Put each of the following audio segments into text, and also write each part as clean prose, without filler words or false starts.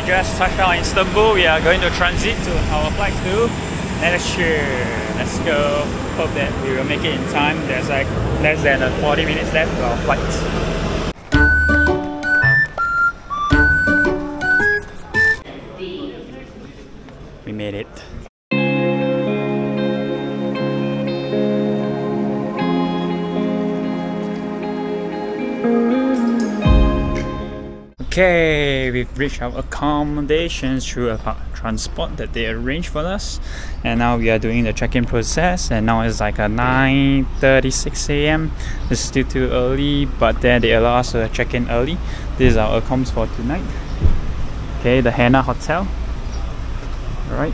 Just touched down in Istanbul. We are going to transit to our flight to Cappadocia. Let's go. Hope that we will make it in time. There's like less than 40 minutes left to our flight. We made it. Okay, we've reached our accommodations through a transport that they arranged for us, and now we are doing the check-in process. And now it's like 9:36 a.m. It's still too early, but then they allow us to check in early. This is our accoms for tonight. Okay, the Hannah Hotel. Alright,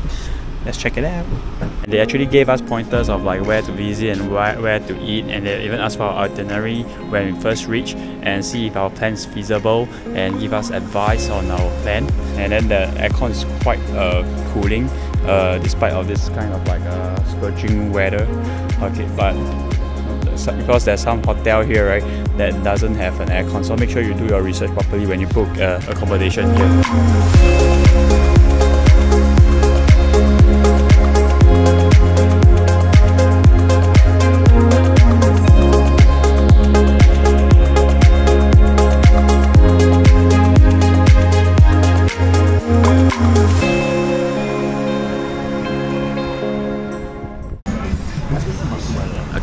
let's check it out. And they actually gave us pointers of like where to visit and where to eat, and they even asked for our itinerary when we first reach and see if our plan is feasible and give us advice on our plan. And then the aircon is quite cooling despite of this kind of like scorching weather. Okay, but because there's some hotel here, right, that doesn't have an aircon, so make sure you do your research properly when you book accommodation here.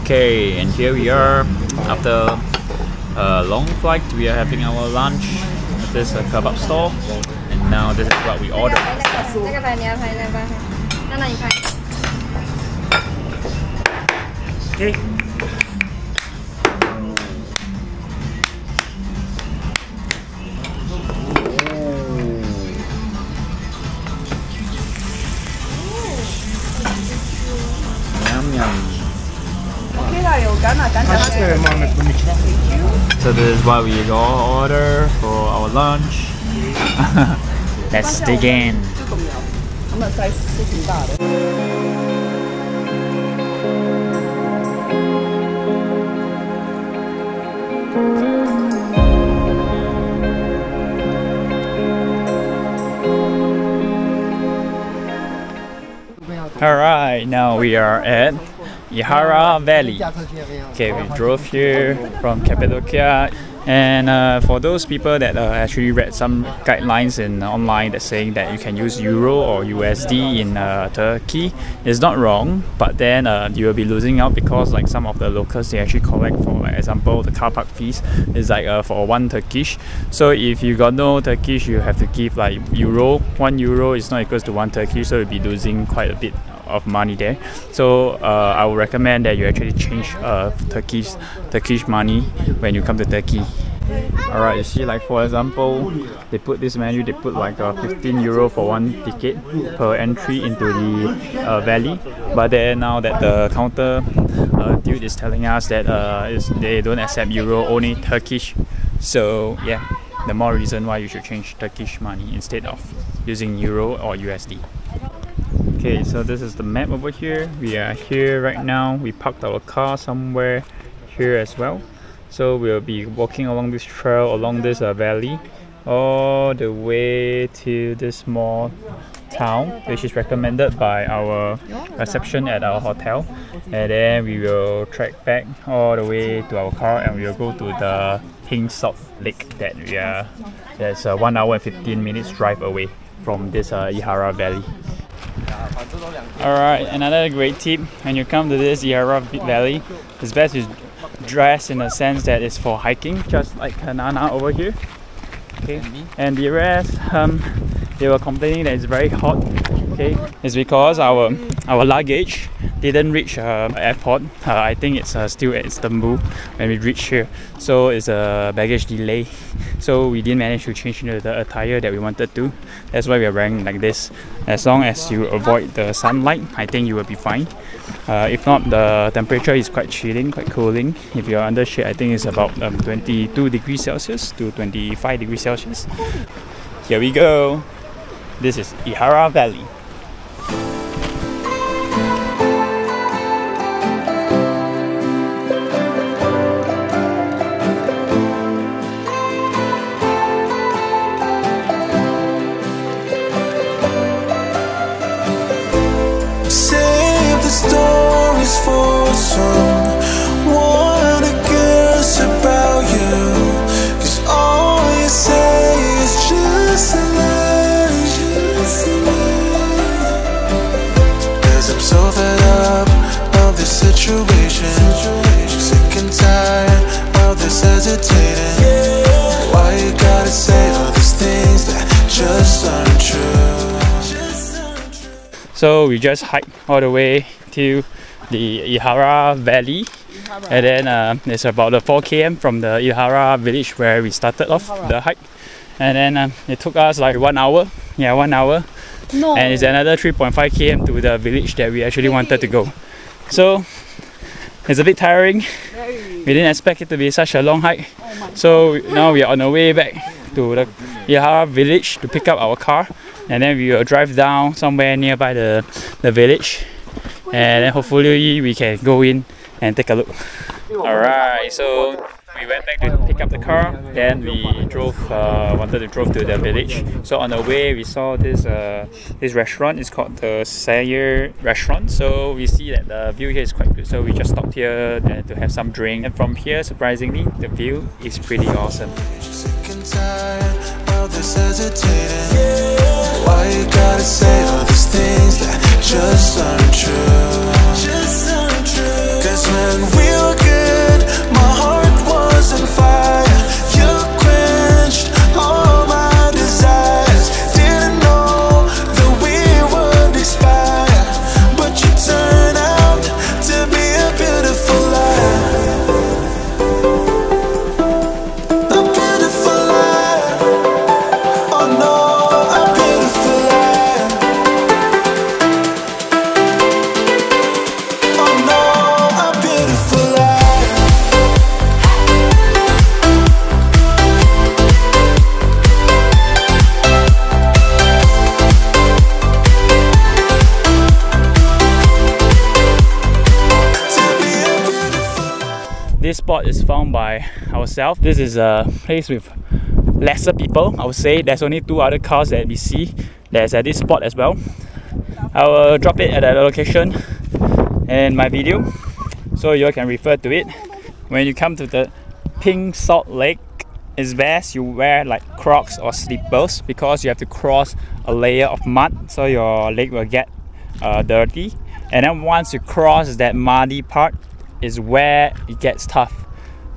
Okay, and here we are. After a long flight, we are having our lunch at this kebab store, and now this is what we ordered. Okay. Yum yum. So this is what we order for our lunch. Let's dig in. Alright, now we are at Ihlara Valley. Okay, we drove here from Cappadocia, and for those people that actually read some guidelines in online that saying that you can use Euro or USD in Turkey, it's not wrong, but then you will be losing out because like some of the locals, they actually collect, for like example, the car park fees is like for 1 Turkish. So if you got no Turkish, you have to give like Euro. 1 Euro is not equals to 1 Turkish, so you'll be losing quite a bit of money there. So I would recommend that you actually change Turkish money when you come to Turkey. Alright, you see, like for example, they put this menu, they put like 15 euro for 1 ticket per entry into the valley. But then now that the counter dude is telling us that they don't accept Euro, only Turkish. So yeah, the more reason why you should change Turkish money instead of using Euro or USD. Okay, so this is the map over here. We are here right now. We parked our car somewhere here as well. So we'll be walking along this trail, along this valley, all the way to this small town, which is recommended by our reception at our hotel. And then we will trek back all the way to our car, and we will go to the Lake that we are. That's 1 hour and 15 minutes drive away from this Ihlara Valley. Alright, another great tip: when you come to this Ihlara Valley, it's best to dress in a sense that it's for hiking, just like Nana over here. Okay, and the rest, they were complaining that it's very hot. Okay, it's because our luggage didn't reach airport. I think it's still at Istanbul when we reached here, so it's a baggage delay, so we didn't manage to change into the attire that we wanted to. That's why we are wearing like this. As long as you avoid the sunlight, I think you will be fine. If not, the temperature is quite chilling, quite cooling. If you're under shade, I think it's about 22 degrees Celsius to 25 degrees Celsius. Here we go. This is Ihlara Valley. For someone who cares about you, 'cause all you say is just a lie. 'Cause I'm so fed up of this situation, sick and tired of this hesitating. Why you gotta say all these things that just aren't true? So we just hiked all the way to the Ihlara Valley, and then it's about 4 km from the Ihlara village where we started off the hike, and then it took us like 1 hour. Yeah, 1 hour. No. And it's another 3.5 km to the village that we actually wanted to go. So it's a bit tiring. We didn't expect it to be such a long hike. So now we are on our way back to the Ihlara village to pick up our car, and then we will drive down somewhere nearby the village, and then hopefully we can go in and take a look. Alright, so we went back to pick up the car, then we wanted to drive to the village. So on the way we saw this restaurant. It's called the Sayur restaurant. So we see that the view here is quite good, so we just stopped here to have some drink, and from here surprisingly the view is pretty awesome. Why you gotta say all these things that just aren't true? 'Cause when we were good, my heart was on fire. You quenched all my desires. Didn't know that we would expire, but you turned out to be a beautiful lie. A beautiful lie. Oh no. This spot is found by ourselves. This is a place with lesser people. I would say there's only 2 other cars that we see that's at this spot as well. I will drop it at the location in my video, so you can refer to it. When you come to the Pink Salt Lake, it's best you wear like Crocs or slippers, because you have to cross a layer of mud, so your leg will get dirty. And then once you cross that muddy part is where it gets tough.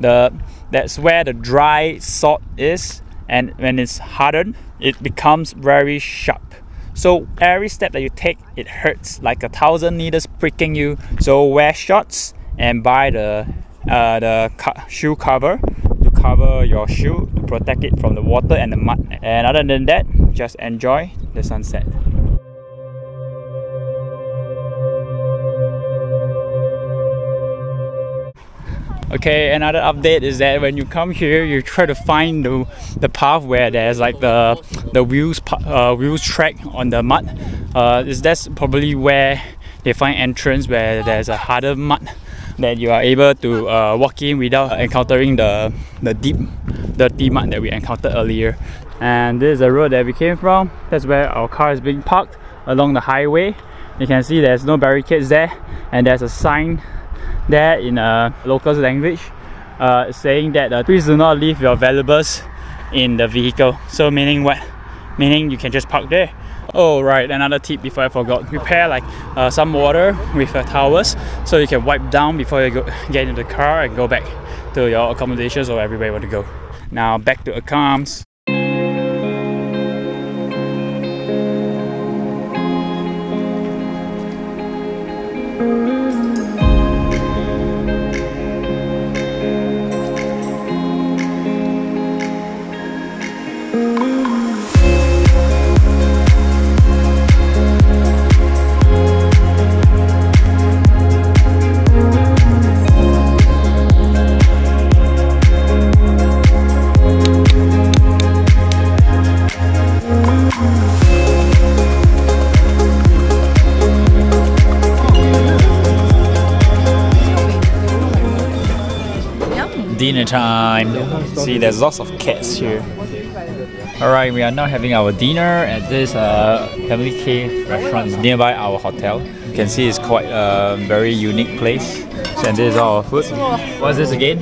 That's where the dry salt is, and when it's hardened, it becomes very sharp. So every step that you take, it hurts like 1,000 needles pricking you. So wear shorts and buy the shoe cover to cover your shoe to protect it from the water and the mud. And other than that, just enjoy the sunset. Okay, another update is that when you come here, you try to find the path where there's like the wheels track on the mud. That's probably where they find entrance where there's a harder mud that you are able to walk in without encountering the deep, dirty mud that we encountered earlier. And this is the road that we came from. That's where our car is being parked along the highway. You can see there's no barricades there, and there's a sign there in local language saying that please do not leave your valuables in the vehicle. So meaning what? Meaning you can just park there. Oh right, another tip before I forgot, prepare like some water with towels, so you can wipe down before you get into the car and go back to your accommodations or everywhere you want to go. Now back to accounts. dinner time. See, there's lots of cats here. Alright, we are now having our dinner at this Family Cave restaurant. It's nearby our hotel. You can see it's quite a very unique place. And this is our food. What's this again?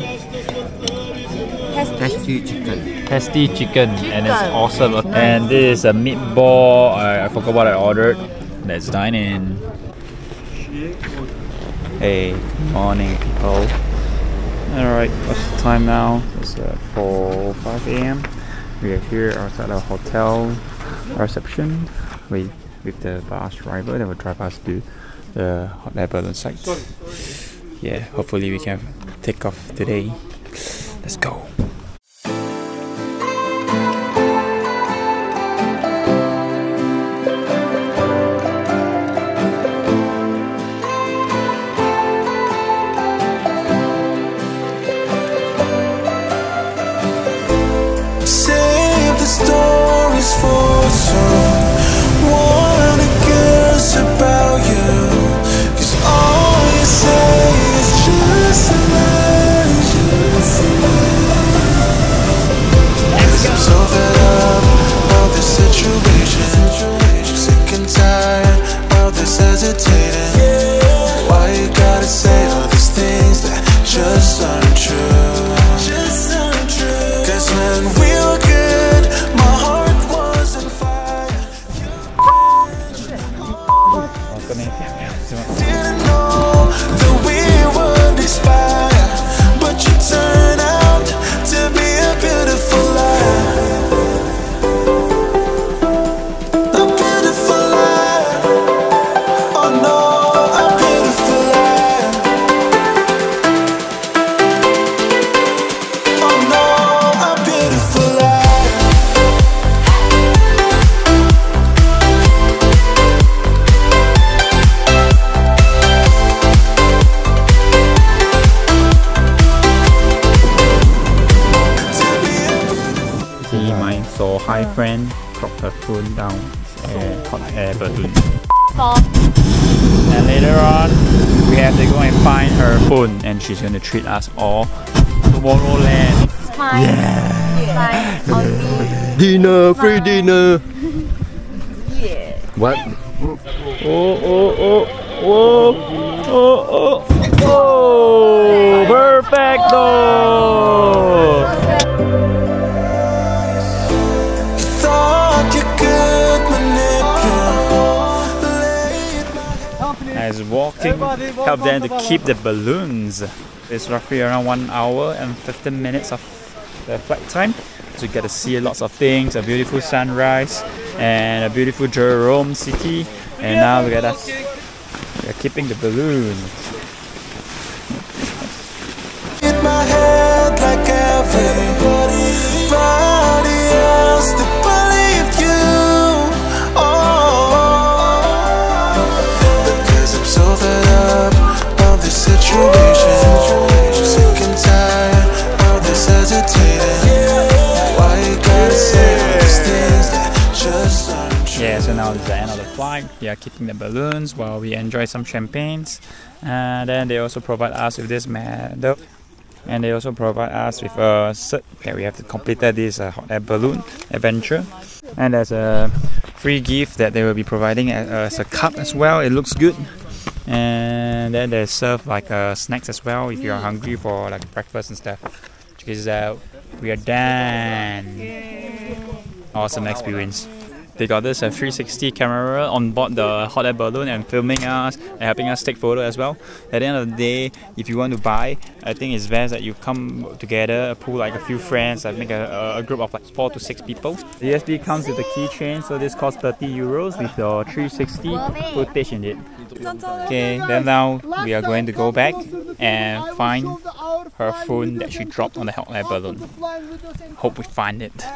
Tasty chicken. Tasty chicken, and it's awesome. And this is a meatball. I forgot what I ordered. Let's dine in. Hey, morning people. Alright, what's the time now? It's 5 a.m. We are here outside our hotel reception with the bus driver that will drive us to the hot air balloon site. Yeah, hopefully we can take off today. Let's go. Hi friend, dropped her phone down hot air balloon. And later on, we have to go and find her phone, and she's going to treat us all to Tomorrowland. Yeah! Dinner, free dinner! Yeah! What? Oh! Perfecto! As walking help them to keep the balloons. It's roughly around 1 hour and 15 minutes of the flight time. So you get to see lots of things, a beautiful sunrise and a beautiful Jerome city. And now look at us. We are keeping the balloons. In my head like everybody else that believed you. Because I'm so fed up of this situation. Sick and tired of this hesitating. Why you gotta say all these things that just aren't true? Yeah, so now it's the end of the flight. We are keeping the balloons while we enjoy some champagnes. And then they also provide us with this medal. And they also provide us with a cert that we have to complete this hot air balloon adventure. And there's a free gift that they will be providing as a cup as well. It looks good. And then they serve like snacks as well if you are hungry for like breakfast and stuff. Check this out. We are done. Awesome experience. They got this 360 camera on board the hot air balloon and filming us and helping us take photos as well. At the end of the day, if you want to buy, I think it's best that you come together, pull like a few friends, and make a group of like 4 to 6 people. The USB comes with a keychain, so this costs 30 euros with your 360 footage in it. Okay, then now we are going to go back and find her phone that she dropped on the hot air balloon. Hope we find it.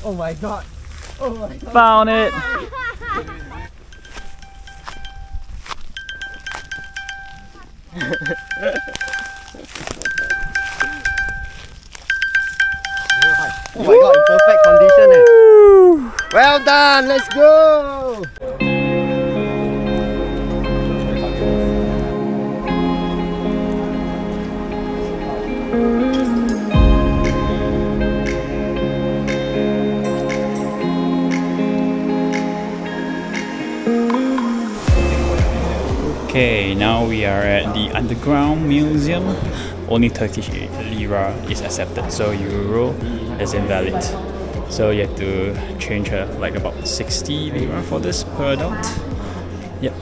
Oh my god! Oh my god! Found it! Oh my god, in perfect condition eh. Well done, let's go! Okay, now we are at the underground museum. Only Turkish lira is accepted, so euro is invalid. So you have to change like about 60 lira for this per adult. Yep.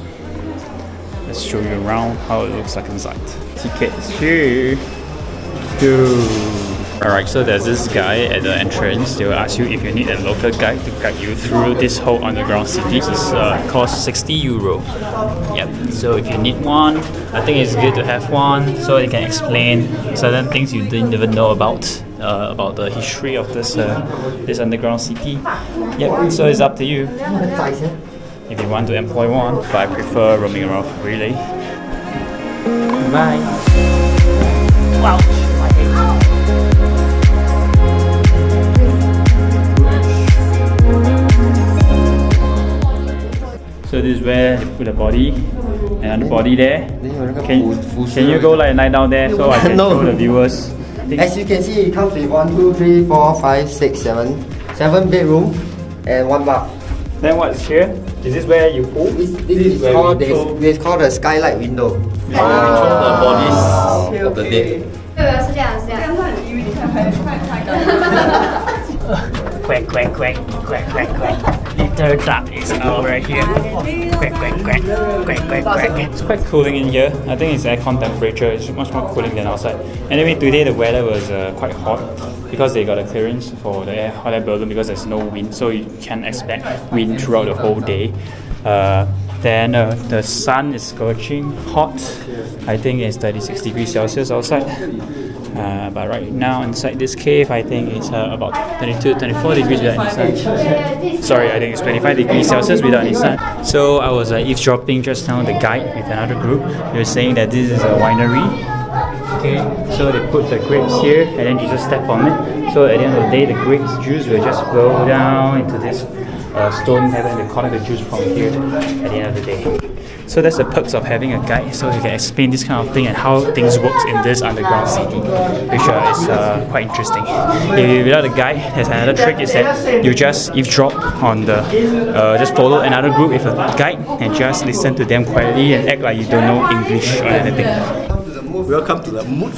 Let's show you around how it looks like inside. Tickets here. Alright, so there's this guy at the entrance. They will ask you if you need a local guide to guide you through this whole underground city. This costs 60 euro. Yep, so if you need one, I think it's good to have one so they can explain certain things you didn't even know about the history of this underground city. Yep, so it's up to you if you want to employ one, but I prefer roaming around freely. Bye. Wow. So this is where they put the body, and the body there. Can you go like lie down there so I can show the viewers? As you can see, it comes with 1, 2, 3, 4, 5, 6, 7 bedroom and 1 bath. Then what's here? Is this where you pull? This is called the skylight window. Control the bodies of the dead. Quack quack quack quack quack quack. Little duck is over here. Quack quack quack quack quack quack. It's quite cooling in here. I think it's aircon temperature. It's much more cooling than outside. Anyway, today the weather was quite hot because they got a clearance for the hot air balloon because there's no wind, so you can expect wind throughout the whole day. Then the sun is scorching hot. I think it's 36 degrees Celsius outside. But right now inside this cave, I think it's about 22, 24 degrees without any sun. Sorry, I think it's 25 degrees Celsius without any sun. So I was eavesdropping just now the guide with another group. They were saying that this is a winery. Okay, so they put the grapes here and then you just step on it. So at the end of the day, the grapes juice will just flow down into this stone and they collect the juice from here at the end of the day. So that's the perks of having a guide, so you can explain this kind of thing and how things works in this underground city, which is quite interesting. If without a guide, there's another trick is that you just eavesdrop on the, just follow another group with a guide and just listen to them quietly and act like you don't know English or anything. Welcome to the mood.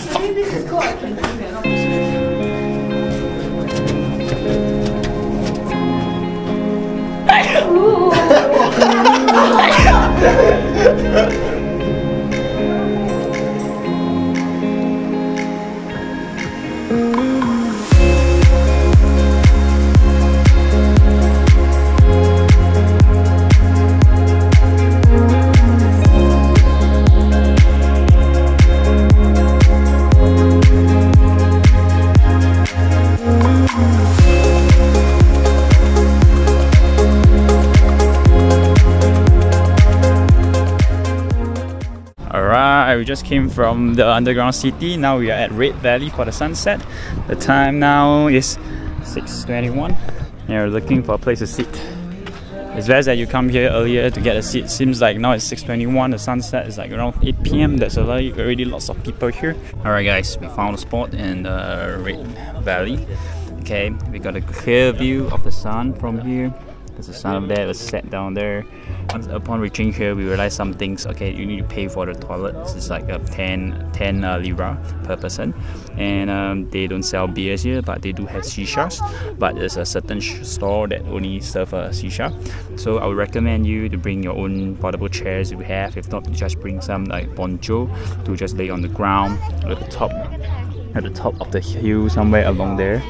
We just came from the underground city. Now we are at Red Valley for the sunset. The time now is 6:21. We're looking for a place to sit. It's best that you come here earlier to get a seat. Seems like now it's 6:21. The sunset is like around 8 PM. There's already lots of people here. Alright guys, we found a spot in the Red Valley. Okay, we got a clear view of the sun from here. There's the sun over there, let's set down there. Upon reaching here, we realized some things. Okay, you need to pay for the toilet. It's like 10 lira per person. And they don't sell beers here, but they do have shishas. But there's a certain store that only serve a shisha. So I would recommend you to bring your own portable chairs if you have. If not, just bring some like poncho to just lay on the ground at the top of the hill somewhere along there.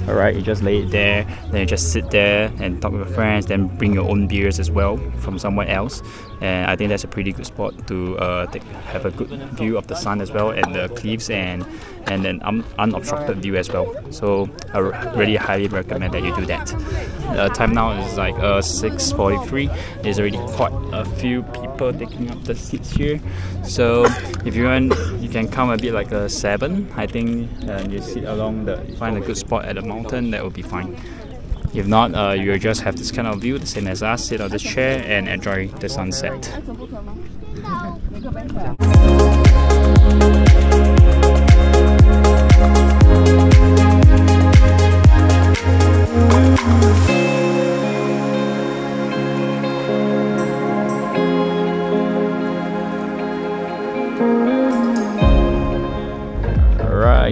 Alright, you just lay it there, then you just sit there and talk with your friends, then bring your own beers as well from somewhere else. And I think that's a pretty good spot to have a good view of the sun as well, and the cliffs, and then unobstructed view as well. So I really highly recommend that you do that. Time now is like 6:43. There's already quite a few people taking up the seats here. So if you want, you can come a bit like 7, I think, and you sit along find a good spot at the mountain. That will be fine. If not, you'll just have this kind of view, the same as us, sit on this chair and enjoy the sunset.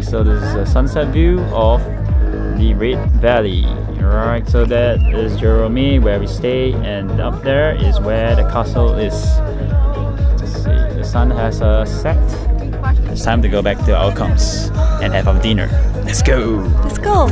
Alright, so this is a sunset view of the Red Valley. Alright, so that is Jerome where we stay, and up there is where the castle is. Let's see, the sun has set. It's time to go back to our camps and have our dinner. Let's go! Let's go!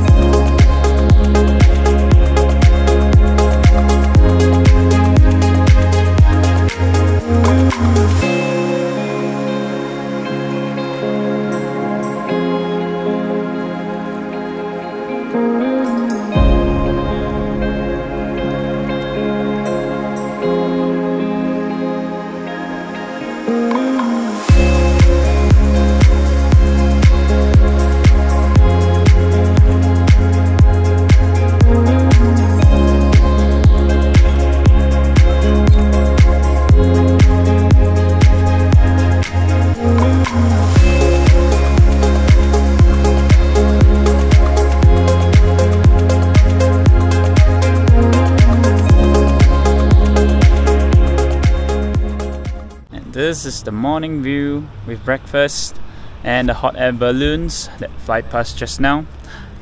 This is the morning view with breakfast and the hot air balloons that fly past just now.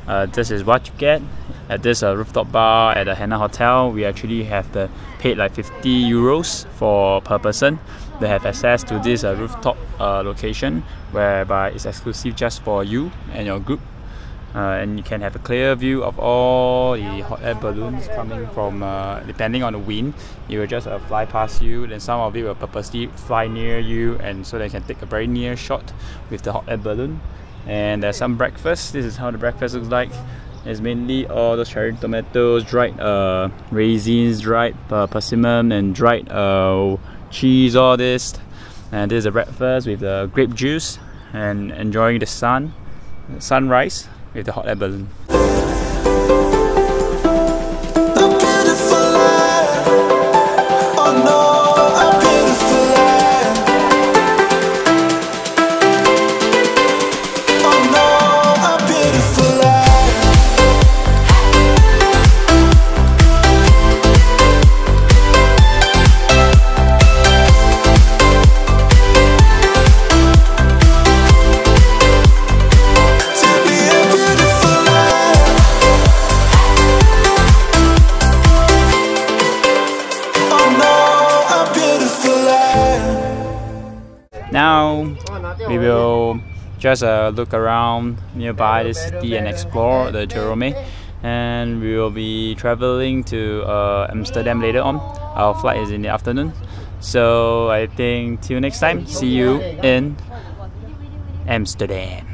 This is what you get at this rooftop bar at the Ihlara Hotel. We actually have paid like 50 euros per person. They have access to this rooftop location whereby it's exclusive just for you and your group. And you can have a clear view of all the hot air balloons coming from, depending on the wind, it will just fly past you, then some of it will purposely fly near you, and so they can take a very near shot with the hot air balloon. And there's some breakfast. This is how the breakfast looks like. It's mainly all those cherry tomatoes, dried raisins, dried persimmon, and dried cheese, all this. And this is a breakfast with the grape juice and enjoying the sunrise with the hot air balloon. Now we will just look around nearby the city and explore the Jerome, and we will be traveling to Amsterdam later on. Our flight is in the afternoon, so I think till next time, see you in Amsterdam.